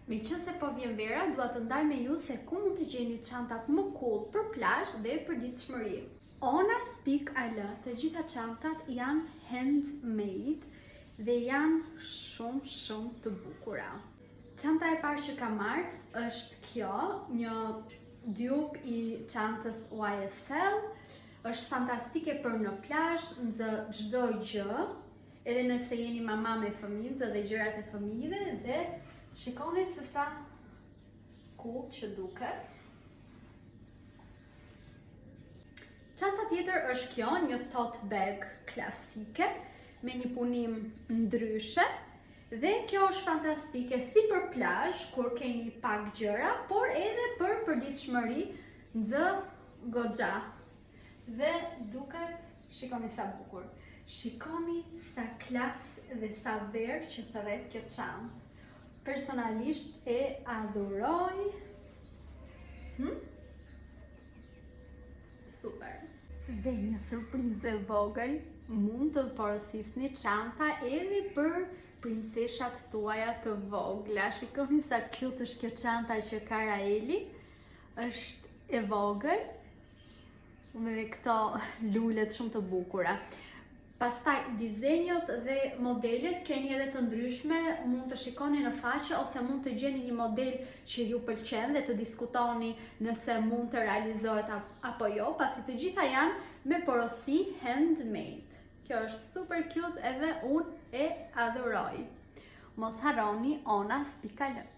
Me qënë se po vjen vera, dua të ndaj me ju se ku mund të gjeni çantat më cool për plazh dhe për ditëshmëri. Onas.al, të gjitha çantat janë handmade dhe janë shumë të bukura. Çanta e parë që kam marrë është kjo, një dupe i çantës YSL. Është fantastike për në plazh, nxë çdo gjë, edhe nëse jeni mama me fëmijë, nxë dhe gjërat e fëmijëve dhe shikoni se sa cool që duket. Çanta tjetër është kjo, një tote bag klasike me një punim ndryshe dhe kjo është fantastike si për plazh kur keni pak gjëra, por edhe për përditshmëri, nxë goxha. Dhe duket, shikoni sa bukur. Shikoni sa klas dhe sa verë që thërret kjo çantë. Personalisht e adhuroj. Super. Dhe një surprizë e vogël, mund të porosisni çanta edhe për princeshat tuaja të vogla. Shikoni sa cute është kjo çanta që ka Raeli. Është e vogël me këto lulet shumë të bukura. Pastaj dizenjot dhe modelet keni edhe të ndryshme, mund të shikoni në faqe ose mund të gjeni një model që ju pëlqen dhe të diskutoni nëse mund të realizohet apo jo, pasi të gjitha janë me porosi handmade. Kjo është super cute edhe unë e adhuroj. Mos harroni onas.al.